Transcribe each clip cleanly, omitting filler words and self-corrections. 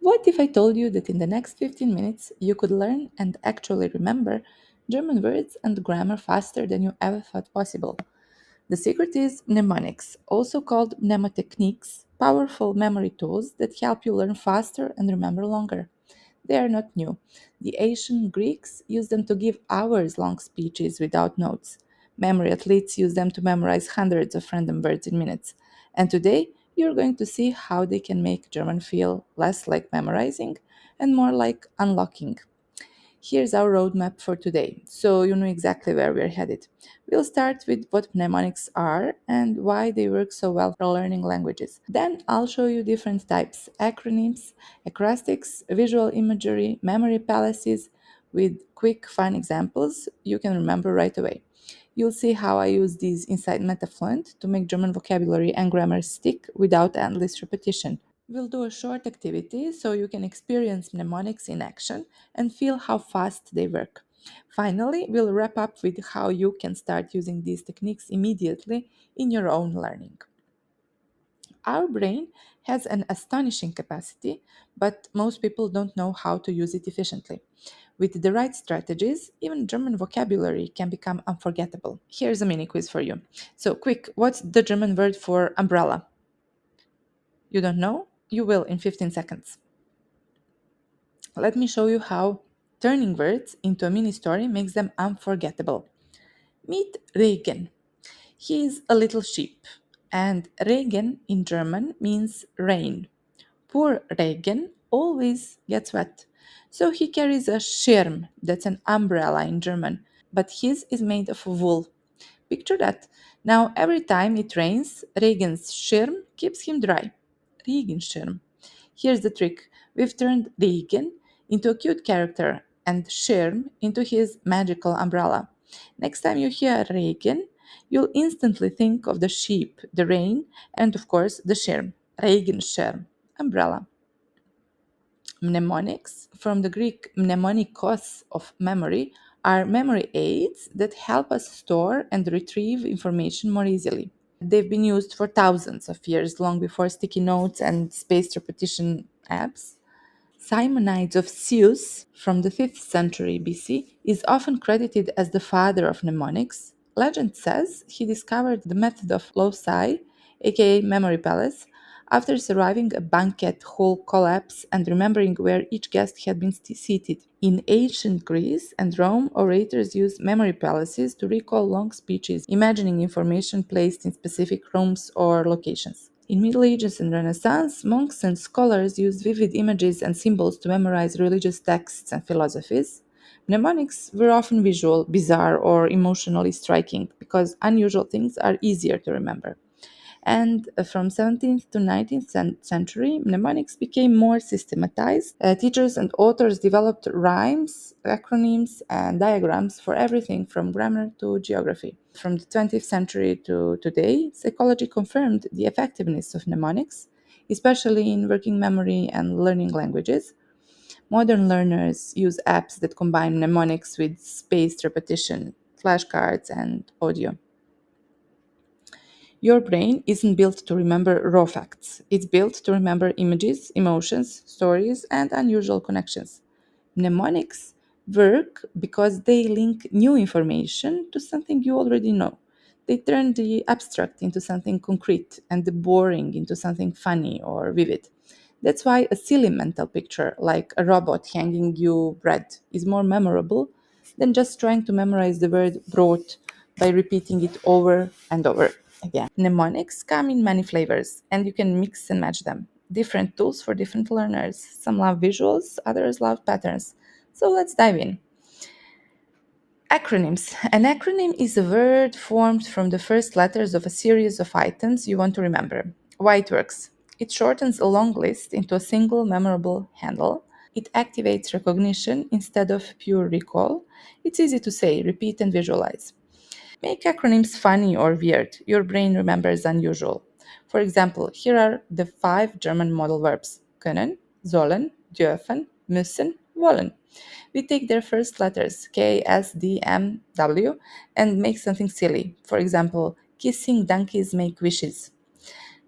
What if I told you that in the next 15 minutes you could learn and actually remember German words and grammar faster than you ever thought possible? The secret is mnemonics, also called mnemotechniques, powerful memory tools that help you learn faster and remember longer. They are not new. The ancient Greeks used them to give hours long speeches without notes. Memory athletes use them to memorize hundreds of random words in minutes. And today, you're going to see how they can make German feel less like memorizing and more like unlocking. Here's our roadmap for today, so you know exactly where we're headed. We'll start with what mnemonics are and why they work so well for learning languages. Then I'll show you different types: acronyms, acrostics, visual imagery, memory palaces, with quick, fun examples you can remember right away. You'll see how I use these inside MetaFluent to make German vocabulary and grammar stick without endless repetition. We'll do a short activity so you can experience mnemonics in action and feel how fast they work. Finally, we'll wrap up with how you can start using these techniques immediately in your own learning. Our brain has an astonishing capacity, but most people don't know how to use it efficiently. With the right strategies, even German vocabulary can become unforgettable. Here's a mini quiz for you. So, quick, what's the German word for umbrella? You don't know? You will in 15 seconds. Let me show you how turning words into a mini story makes them unforgettable. Meet Regen. He is a little sheep, and Regen in German means rain. Poor Regen always gets wet, so he carries a Schirm, that's an umbrella in German, but his is made of wool. Picture that. Now, every time it rains, Regen's Schirm keeps him dry. Regenschirm. Here's the trick: we've turned Regen into a cute character and Schirm into his magical umbrella. Next time you hear Regen, you'll instantly think of the sheep, the rain, and of course the Schirm, Regenschirm, umbrella. Mnemonics, from the Greek mnemonikos of memory, are memory aids that help us store and retrieve information more easily. They've been used for thousands of years, long before sticky notes and spaced repetition apps. Simonides of Zeus from the 5th century BC is often credited as the father of mnemonics. Legend says he discovered the method of loci, aka memory palace, after surviving a banquet hall collapse and remembering where each guest had been seated. In ancient Greece and Rome, orators used memory palaces to recall long speeches, imagining information placed in specific rooms or locations. In Middle Ages and Renaissance, monks and scholars used vivid images and symbols to memorize religious texts and philosophies. Mnemonics were often visual, bizarre, or emotionally striking because unusual things are easier to remember. And from 17th to 19th century, mnemonics became more systematized. Teachers and authors developed rhymes, acronyms, and diagrams for everything from grammar to geography. From the 20th century to today, psychology confirmed the effectiveness of mnemonics, especially in working memory and learning languages. Modern learners use apps that combine mnemonics with spaced repetition, flashcards, and audio. Your brain isn't built to remember raw facts. It's built to remember images, emotions, stories, and unusual connections. Mnemonics work because they link new information to something you already know. They turn the abstract into something concrete and the boring into something funny or vivid. That's why a silly mental picture, like a robot handing you bread, is more memorable than just trying to memorize the word brought by repeating it over and over again. Mnemonics come in many flavors, and you can mix and match them. Different tools for different learners. Some love visuals, others love patterns. So let's dive in. Acronyms. An acronym is a word formed from the first letters of a series of items you want to remember. Why it works? It shortens a long list into a single memorable handle. It activates recognition instead of pure recall. It's easy to say, repeat, and visualize. Make acronyms funny or weird. Your brain remembers unusual. For example, here are the 5 German modal verbs: können, sollen, dürfen, müssen, wollen. We take their first letters, K, S, D, M, W, and make something silly. For example, kissing donkeys make wishes.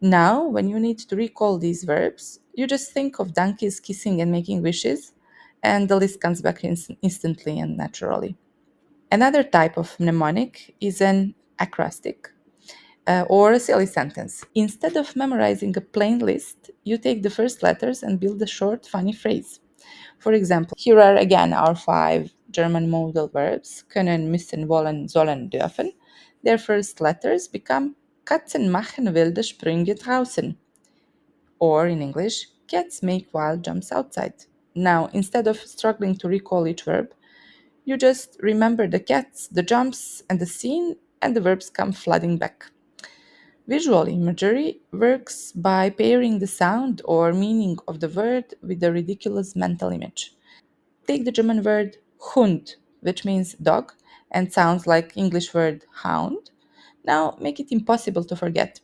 Now, when you need to recall these verbs, you just think of donkeys kissing and making wishes, and the list comes back instantly and naturally. Another type of mnemonic is an acrostic or a silly sentence. Instead of memorizing a plain list, you take the first letters and build a short, funny phrase. For example, here are again our five German modal verbs: können, müssen, wollen, sollen, dürfen. Their first letters become Katzen machen wilde Sprünge draußen, or in English, cats make wild jumps outside. Now, instead of struggling to recall each verb, you just remember the cats, the jumps, and the scene, and the verbs come flooding back. Visual imagery works by pairing the sound or meaning of the word with a ridiculous mental image. Take the German word Hund, which means dog and sounds like English word hound. Now make it impossible to forget.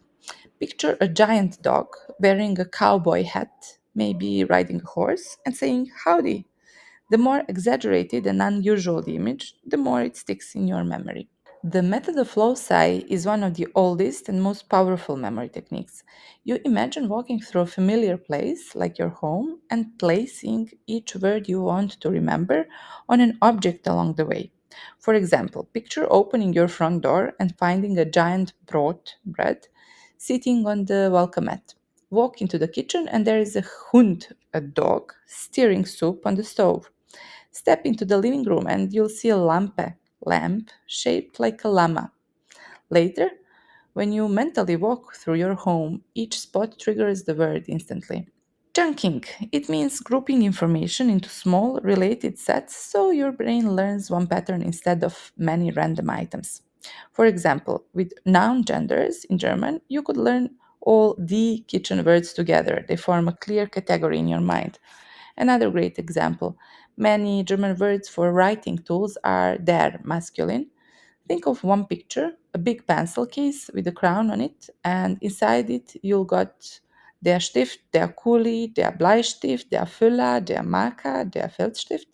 Picture a giant dog wearing a cowboy hat, maybe riding a horse, and saying howdy. The more exaggerated and unusual the image, the more it sticks in your memory. The method of loci is one of the oldest and most powerful memory techniques. You imagine walking through a familiar place, like your home, and placing each word you want to remember on an object along the way. For example, picture opening your front door and finding a giant bread sitting on the welcome mat. Walk into the kitchen and there is a hund, a dog, stirring soup on the stove. Step into the living room and you'll see a lamp shaped like a llama. Later, when you mentally walk through your home, each spot triggers the word instantly. Chunking. It means grouping information into small, related sets so your brain learns one pattern instead of many random items. For example, with noun genders in German, you could learn all the kitchen words together. They form a clear category in your mind. Another great example: many German words for writing tools are der masculine. Think of one picture, a big pencil case with a crown on it, and inside it you'll got der Stift, der Kuli, der Bleistift, der Füller, der Marker, der Filzstift.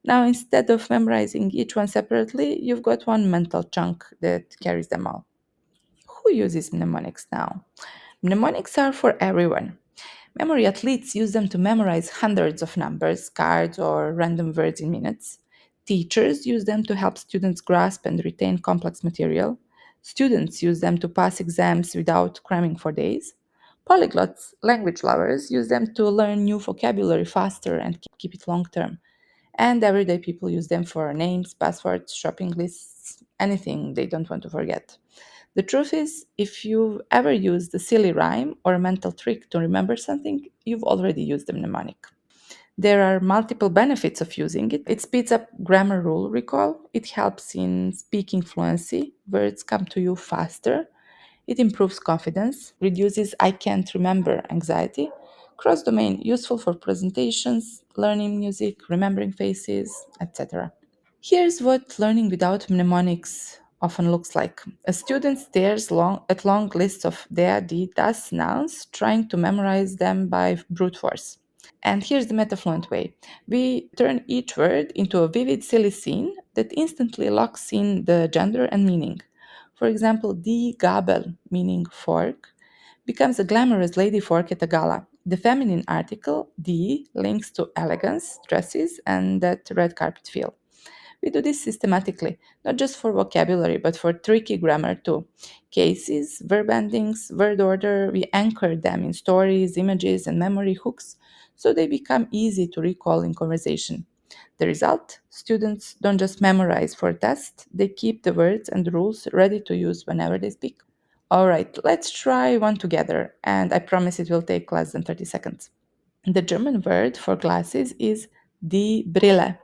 Now, instead of memorizing each one separately, you've got one mental chunk that carries them all. Who uses mnemonics now? Mnemonics are for everyone. Memory athletes use them to memorize hundreds of numbers, cards, or random words in minutes. Teachers use them to help students grasp and retain complex material. Students use them to pass exams without cramming for days. Polyglots, language lovers, use them to learn new vocabulary faster and keep it long term. And everyday people use them for names, passwords, shopping lists, anything they don't want to forget. The truth is, if you've ever used a silly rhyme or a mental trick to remember something, you've already used the mnemonic. There are multiple benefits of using it. It speeds up grammar rule recall, it helps in speaking fluency, words come to you faster, it improves confidence, reduces I can't remember anxiety, cross domain useful for presentations, learning music, remembering faces, etc. Here's what learning without mnemonics often looks like. A student stares at long lists of der, die, das nouns, trying to memorize them by brute force. And here's the MetaFluent way. We turn each word into a vivid, silly scene that instantly locks in the gender and meaning. For example, die Gabel, meaning fork, becomes a glamorous lady fork at a gala. The feminine article, die, links to elegance, dresses, and that red carpet feel. We do this systematically, not just for vocabulary, but for tricky grammar too. Cases, verb endings, word order, we anchor them in stories, images, and memory hooks so they become easy to recall in conversation. The result? Students don't just memorize for a test, they keep the words and rules ready to use whenever they speak. All right, let's try one together, and I promise it will take less than 30 seconds. The German word for glasses is die Brille.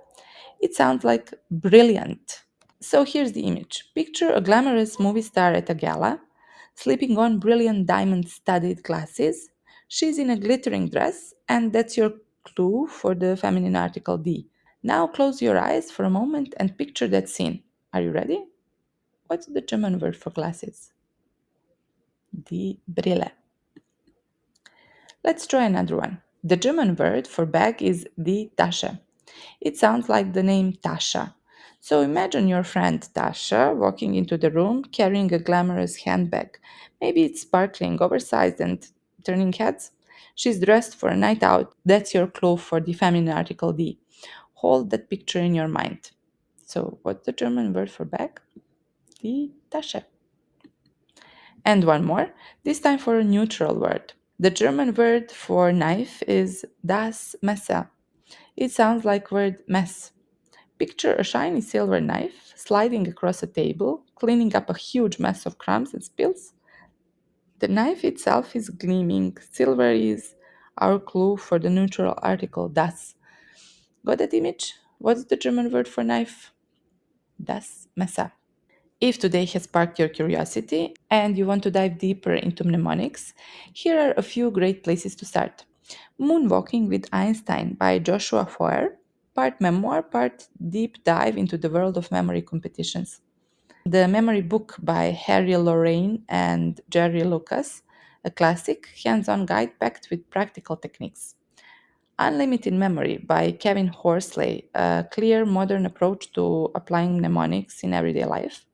It sounds like brilliant. So here's the image. Picture a glamorous movie star at a gala, slipping on brilliant diamond studded glasses. She's in a glittering dress, and that's your clue for the feminine article D. Now close your eyes for a moment and picture that scene. Are you ready? What's the German word for glasses? Die Brille. Let's try another one. The German word for bag is die Tasche. It sounds like the name Tasha. So imagine your friend Tasha walking into the room carrying a glamorous handbag. Maybe it's sparkling, oversized, and turning heads. She's dressed for a night out. That's your clue for the feminine article D. Hold that picture in your mind. So, what's the German word for bag? Die Tasche. And one more, this time for a neutral word. The German word for knife is das Messer. It sounds like word mess. Picture a shiny silver knife sliding across a table, cleaning up a huge mess of crumbs and spills. The knife itself is gleaming. Silver is our clue for the neutral article das. Got that image? What's the German word for knife? Das Messer. If today has sparked your curiosity and you want to dive deeper into mnemonics, here are a few great places to start. Moonwalking with Einstein by Joshua Foer, part memoir, part deep dive into the world of memory competitions. The Memory Book by Harry Lorraine and Jerry Lucas, a classic hands on guide packed with practical techniques. Unlimited Memory by Kevin Horsley, a clear modern approach to applying mnemonics in everyday life.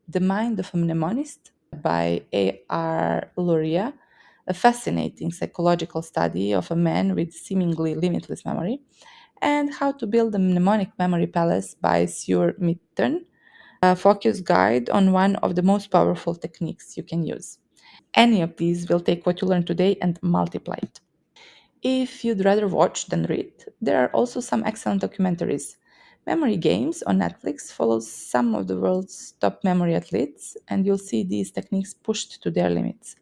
The Mind of a Mnemonist by A.R. Luria, a fascinating psychological study of a man with seemingly limitless memory, and How to Build a Mnemonic Memory Palace by Sue Mitten, a focus guide on one of the most powerful techniques you can use. Any of these will take what you learned today and multiply it. If you'd rather watch than read, there are also some excellent documentaries. Memory Games on Netflix follows some of the world's top memory athletes, and you'll see these techniques pushed to their limits.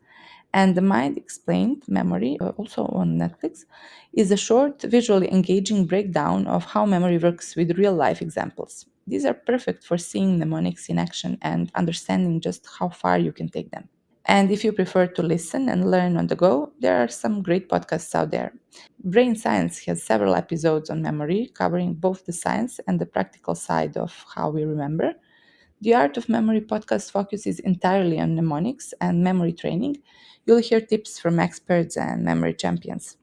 And The Mind Explained Memory, also on Netflix, is a short, visually engaging breakdown of how memory works with real life examples. These are perfect for seeing mnemonics in action and understanding just how far you can take them. And if you prefer to listen and learn on the go, there are some great podcasts out there. Brain Science has several episodes on memory, covering both the science and the practical side of how we remember. The Art of Memory podcast focuses entirely on mnemonics and memory training. You'll hear tips from experts and memory champions.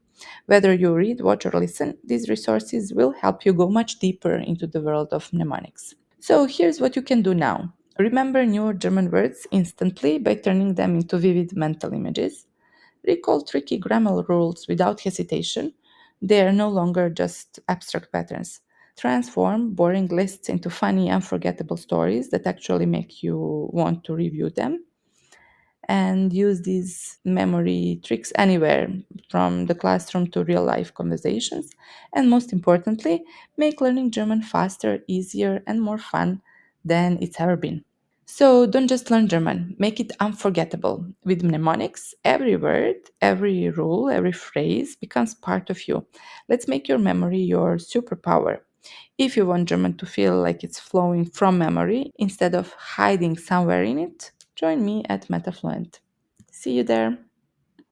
Whether you read, watch, or listen, these resources will help you go much deeper into the world of mnemonics. So here's what you can do now. Remember new German words instantly by turning them into vivid mental images. Recall tricky grammar rules without hesitation. They are no longer just abstract patterns. Transform boring lists into funny, unforgettable stories that actually make you want to review them. And use these memory tricks anywhere, from the classroom to real life conversations. And most importantly, make learning German faster, easier, and more fun than it's ever been. So don't just learn German, make it unforgettable. With mnemonics, every word, every rule, every phrase becomes part of you. Let's make your memory your superpower. If you want German to feel like it's flowing from memory instead of hiding somewhere in it, join me at MetaFluent. See you there.